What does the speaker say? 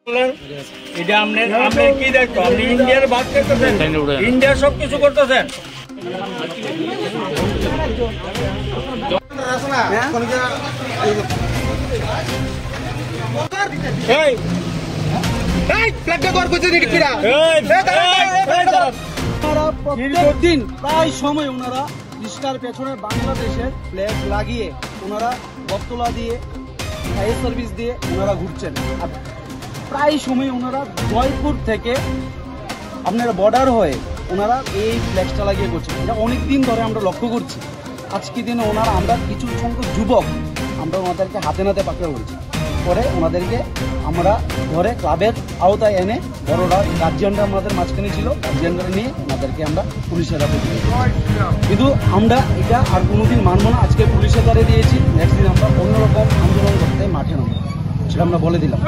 এটা আপনার কি দায়িত্ব? আপনি ইন্ডিয়ার বাদ করতেছেন, ইন্ডিয়ার সব কিছু করতেছেন। প্রত্যেকদিন প্রায় সময় ওনারা রিস্কার পেছনে বাংলাদেশের ফ্ল্যাগ লাগিয়ে ওনারা বটতলা দিয়ে ফায়ার সার্ভিস দিয়ে ওনারা ঘুরছেন। আর প্রায় সময় ওনারা জয়পুর থেকে আপনার বর্ডার হয়ে ওনারা এই ফ্ল্যাগটা লাগিয়ে করছেন। এটা অনেক দিন ধরে আমরা লক্ষ্য করছি। আজকে দিনে ওনারা আমরা কিছু সংখ্যক যুবক আমরা ওনাদেরকে হাতে নাতে পাকড়ে করেছি, পরে ওনাদেরকে আমরা ধরে ক্লাবের আওতায় এনে বড়রা গার্জিয়ানরা আমাদের মাঝখানে ছিল, গার্জিয়ানরা নিয়ে ওনাদেরকে আমরা পুলিশের হাতে দিই। কিন্তু আমরা এটা আর কোনোদিন মানবো না। আজকে পুলিশের দ্বারে দিয়েছি, নেক্সট দিন আমরা অন্যরকম আন্দোলন করতে মাঠে নামবো, সেটা আমরা বলে দিলাম।